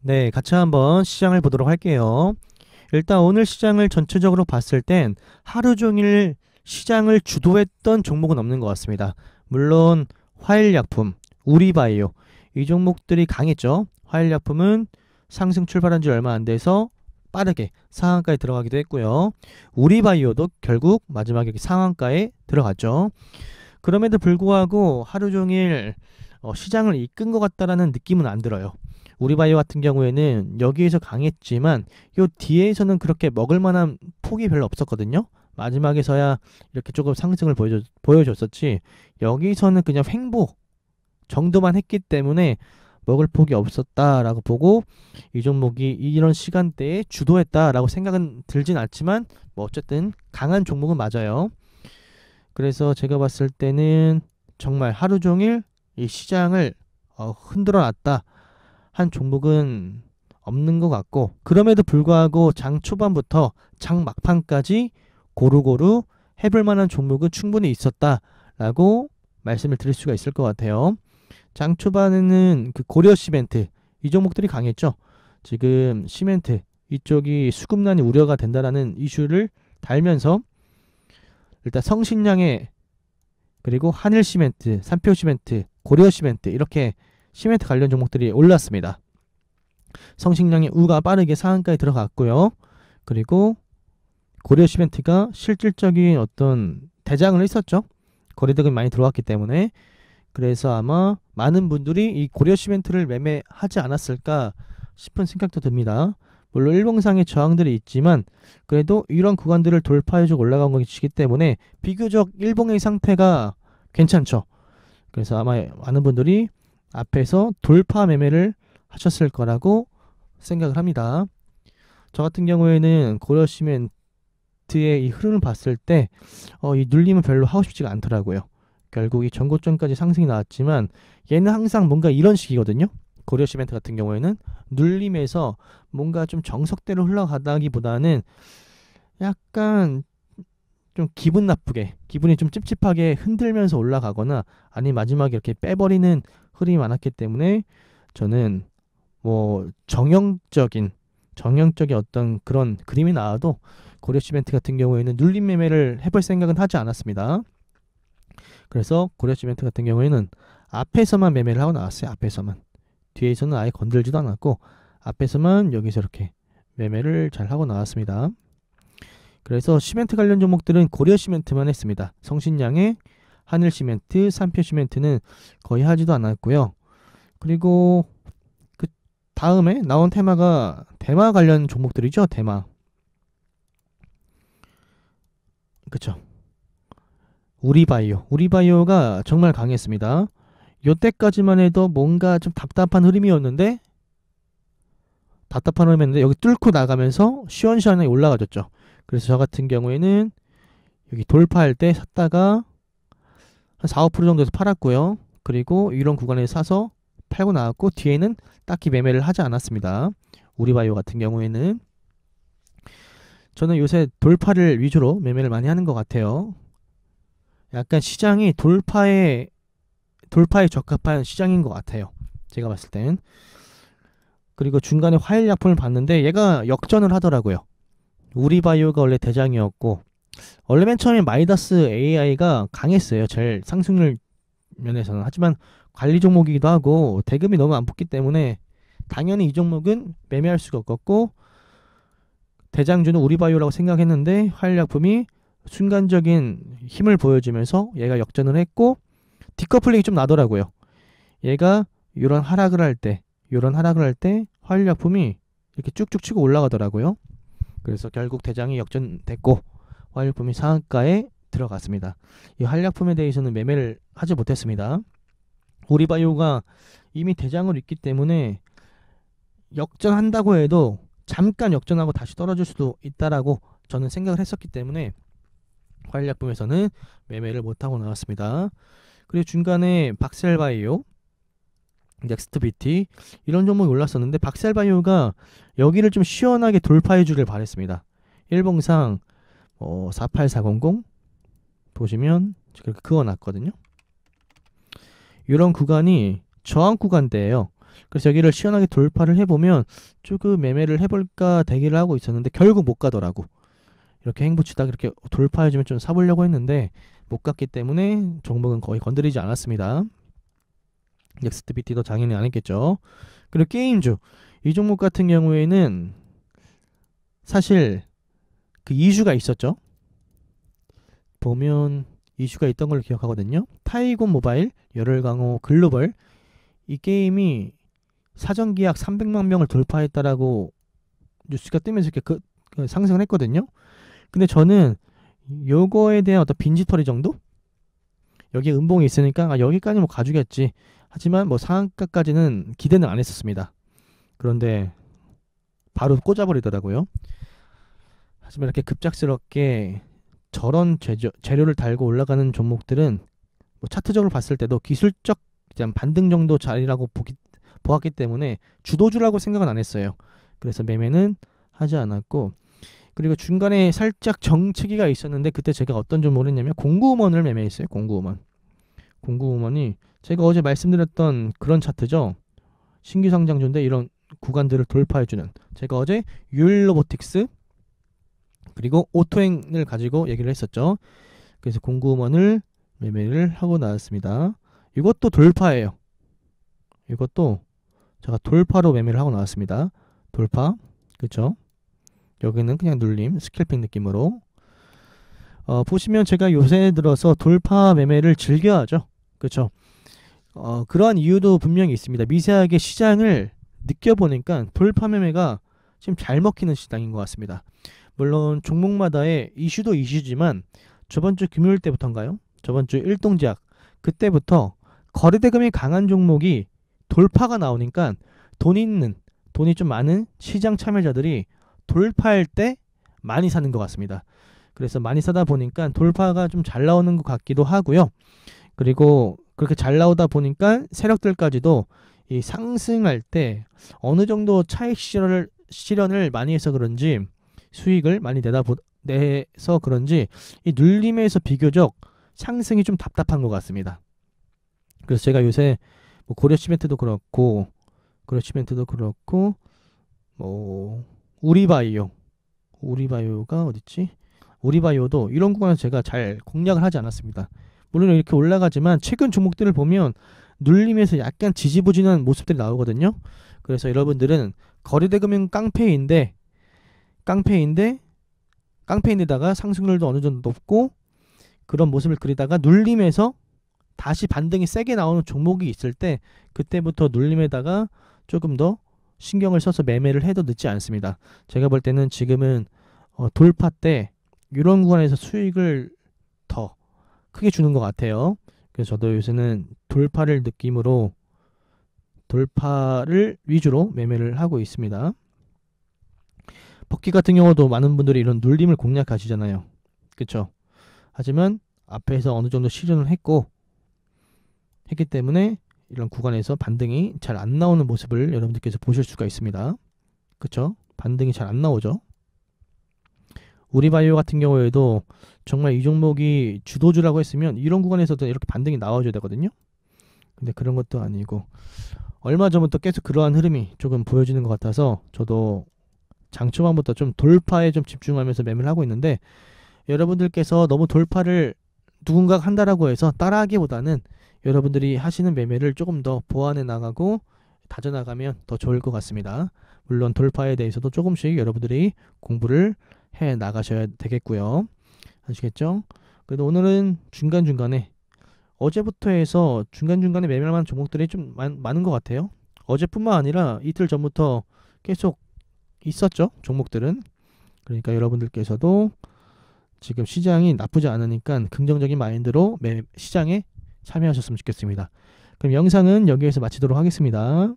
네, 같이 한번 시장을 보도록 할게요. 일단 오늘 시장을 전체적으로 봤을 땐 하루 종일 시장을 주도했던 종목은 없는 것 같습니다. 물론 화일약품, 우리바이오 이 종목들이 강했죠. 화일약품은 상승 출발한 지 얼마 안 돼서 빠르게 상한가에 들어가기도 했고요. 우리바이오도 결국 마지막에 상한가에 들어갔죠. 그럼에도 불구하고 하루 종일 시장을 이끈 것 같다라는 느낌은 안 들어요. 우리바이오 같은 경우에는 여기에서 강했지만 요 뒤에서는 그렇게 먹을 만한 폭이 별로 없었거든요. 마지막에서야 이렇게 조금 상승을 보여줬었지, 여기서는 그냥 횡보 정도만 했기 때문에 먹을 폭이 없었다라고 보고 이 종목이 이런 시간대에 주도했다라고 생각은 들진 않지만 뭐 어쨌든 강한 종목은 맞아요. 그래서 제가 봤을 때는 정말 하루 종일 이 시장을 흔들어 놨다 한 종목은 없는 것 같고, 그럼에도 불구하고 장 초반부터 장 막판까지 고루고루 해볼 만한 종목은 충분히 있었다라고 말씀을 드릴 수가 있을 것 같아요. 장 초반에는 그 고려 시멘트 이 종목들이 강했죠. 지금 시멘트 이쪽이 수급난이 우려가 된다라는 이슈를 달면서 일단 성신량에, 그리고 한일 시멘트, 삼표 시멘트, 고려 시멘트 이렇게 시멘트 관련 종목들이 올랐습니다. 성신량의 우가 빠르게 상한가에 들어갔고요. 그리고 고려 시멘트가 실질적인 어떤 대장을 했었죠. 거래대금이 많이 들어왔기 때문에. 그래서 아마 많은 분들이 이 고려 시멘트를 매매하지 않았을까 싶은 생각도 듭니다. 물론 일봉상의 저항들이 있지만 그래도 이런 구간들을 돌파해주고 올라간 것이기 때문에 비교적 일봉의 상태가 괜찮죠. 그래서 아마 많은 분들이 앞에서 돌파 매매를 하셨을 거라고 생각을 합니다. 저 같은 경우에는 고려 시멘트의 이 흐름을 봤을 때 이 눌림은 별로 하고 싶지가 않더라고요. 결국 이 전고점까지 상승이 나왔지만 얘는 항상 뭔가 이런 식이거든요. 고려 시멘트 같은 경우에는 눌림에서 뭔가 좀 정석대로 흘러가다기보다는 약간 좀 기분 나쁘게, 기분이 좀 찝찝하게 흔들면서 올라가거나 아니면 마지막에 이렇게 빼버리는 흐름이 많았기 때문에 저는 뭐 정형적인 어떤 그런 그림이 나와도 고려 시멘트 같은 경우에는 눌림 매매를 해볼 생각은 하지 않았습니다. 그래서 고려 시멘트 같은 경우에는 앞에서만 매매를 하고 나왔어요. 앞에서만. 뒤에서는 아예 건들지도 않았고 앞에서만 여기서 이렇게 매매를 잘 하고 나왔습니다. 그래서 시멘트 관련 종목들은 고려 시멘트만 했습니다. 성신량의 한일 시멘트, 삼표 시멘트는 거의 하지도 않았고요. 그리고 그 다음에 나온 테마가 대마 관련 종목들이죠. 대마. 그쵸. 우리바이오가 정말 강했습니다. 요때까지만 해도 뭔가 좀 답답한 흐름이었는데 여기 뚫고 나가면서 시원시원하게 올라가졌죠. 그래서 저 같은 경우에는 여기 돌파할 때 샀다가 한 4~5% 정도에서 팔았고요. 그리고 이런 구간에 사서 팔고 나왔고 뒤에는 딱히 매매를 하지 않았습니다. 우리바이오 같은 경우에는 저는 요새 돌파를 위주로 매매를 많이 하는 것 같아요. 약간 시장이 돌파에 적합한 시장인 것 같아요. 제가 봤을 땐. 그리고 중간에 화일약품을 봤는데 얘가 역전을 하더라고요. 우리바이오가 원래 대장이었고 원래 맨 처음에 마이다스 AI가 강했어요. 제일 상승률 면에서는. 하지만 관리 종목이기도 하고 대금이 너무 안 붙기 때문에 당연히 이 종목은 매매할 수가 없었고 대장주는 우리바이오라고 생각했는데 화일약품이 순간적인 힘을 보여주면서 얘가 역전을 했고 디커플링이 좀 나더라고요. 얘가 이런 하락을 할 때 화일약품이 이렇게 쭉쭉 치고 올라가더라고요. 그래서 결국 대장이 역전됐고 화일약품이 상한가에 들어갔습니다. 이 화일약품에 대해서는 매매를 하지 못했습니다. 우리바이오가 이미 대장으로 있기 때문에 역전한다고 해도 잠깐 역전하고 다시 떨어질 수도 있다라고 저는 생각을 했었기 때문에 화일약품에서는 매매를 못하고 나왔습니다. 그리고 중간에 박셀바이오, 넥스트비티 이런 종목이 올랐었는데 박셀바이오가 여기를 좀 시원하게 돌파해 주길 바랬습니다. 일봉상 48400 보시면 그렇게 그어놨거든요. 이런 구간이 저항 구간대예요. 그래서 여기를 시원하게 돌파를 해보면 조금 매매를 해볼까 대기를 하고 있었는데 결국 못 가더라고. 이렇게 행보치다 이렇게 돌파해주면 좀 사보려고 했는데 못 갔기 때문에 종목은 거의 건드리지 않았습니다. 넥스트비티도 당연히 안 했겠죠. 그리고 게임주 이 종목 같은 경우에는 사실 그 이슈가 있었죠. 보면 이슈가 있던 걸로 기억하거든요. 타이곤 모바일, 열혈강호 글로벌 이 게임이 사전 계약 300만 명을 돌파했다라고 뉴스가 뜨면서 이렇게 그 상승을 했거든요. 근데 저는 요거에 대한 어떤 빈지털이 정도? 여기에 음봉이 있으니까 여기까지 뭐 가주겠지. 하지만 뭐 상한가까지는 기대는 안 했었습니다. 그런데 바로 꽂아버리더라고요. 하지만 이렇게 급작스럽게 저런 재료를 달고 올라가는 종목들은 뭐 차트적으로 봤을 때도 기술적 반등 정도 자리라고 보았기 때문에 주도주라고 생각은 안 했어요. 그래서 매매는 하지 않았고, 그리고 중간에 살짝 정체기가 있었는데 그때 제가 어떤 종목을 했냐면 공구음원을 매매했어요. 공구음원이 제가 어제 말씀드렸던 그런 차트죠. 신규 상장주인데 이런 구간들을 돌파해주는, 제가 어제 유일로보틱스 그리고 오토행을 가지고 얘기를 했었죠. 그래서 공구음원을 매매를 하고 나왔습니다. 이것도 돌파예요. 이것도 제가 돌파로 매매를 하고 나왔습니다. 돌파, 그쵸? 여기는 그냥 눌림, 스캘핑 느낌으로. 보시면 제가 요새 들어서 돌파 매매를 즐겨하죠. 그쵸? 그러한 이유도 분명히 있습니다. 미세하게 시장을 느껴보니까 돌파 매매가 지금 잘 먹히는 시장인 것 같습니다. 물론 종목마다의 이슈도 이슈지만 저번주 금요일 때부터인가요? 저번주 일동제약 그때부터 거래대금이 강한 종목이 돌파가 나오니까 돈이 좀 많은 시장 참여자들이 돌파할 때 많이 사는 것 같습니다. 그래서 많이 사다 보니까 돌파가 좀 잘 나오는 것 같기도 하고요. 그리고 그렇게 잘 나오다 보니까 세력들까지도 이 상승할 때 어느 정도 차익 실현을 많이 해서 그런지, 수익을 많이 내서 그런지 이 눌림에서 비교적 상승이 좀 답답한 것 같습니다. 그래서 제가 요새 뭐 고려시멘트도 그렇고 뭐 우리바이오가 어딨지? 우리바이오도 이런 구간에서 제가 잘 공략을 하지 않았습니다. 물론 이렇게 올라가지만 최근 종목들을 보면 눌림에서 약간 지지부진한 모습들이 나오거든요. 그래서 여러분들은 거래대금은 깡패인데다가 상승률도 어느 정도 높고 그런 모습을 그리다가 눌림에서 다시 반등이 세게 나오는 종목이 있을 때 그때부터 눌림에다가 조금 더 신경을 써서 매매를 해도 늦지 않습니다. 제가 볼 때는 지금은 돌파 때 이런 구간에서 수익을 더 크게 주는 것 같아요. 그래서 저도 요새는 돌파를 위주로 매매를 하고 있습니다. 버키 같은 경우도 많은 분들이 이런 눌림을 공략하시잖아요. 그쵸? 하지만 앞에서 어느 정도 실현을 했기 때문에 이런 구간에서 반등이 잘 안 나오는 모습을 여러분들께서 보실 수가 있습니다. 그쵸? 반등이 잘 안 나오죠. 우리바이오 같은 경우에도 정말 이 종목이 주도주라고 했으면 이런 구간에서도 이렇게 반등이 나와줘야 되거든요. 근데 그런 것도 아니고 얼마 전부터 계속 그러한 흐름이 조금 보여지는 것 같아서 저도 장초반부터 좀 돌파에 좀 집중하면서 매매를 하고 있는데, 여러분들께서 너무 돌파를 누군가가 한다라고 해서 따라하기보다는 여러분들이 하시는 매매를 조금 더 보완해 나가고 다져나가면 더 좋을 것 같습니다. 물론 돌파에 대해서도 조금씩 여러분들이 공부를 해 나가셔야 되겠고요. 아시겠죠? 그래도 오늘은 중간중간에 어제부터 해서 중간중간에 매매할 만한 종목들이 좀 많은 것 같아요. 어제뿐만 아니라 이틀 전부터 계속 있었죠, 종목들은. 그러니까 여러분들께서도 지금 시장이 나쁘지 않으니까 긍정적인 마인드로 시장에 참여하셨으면 좋겠습니다. 그럼 영상은 여기에서 마치도록 하겠습니다.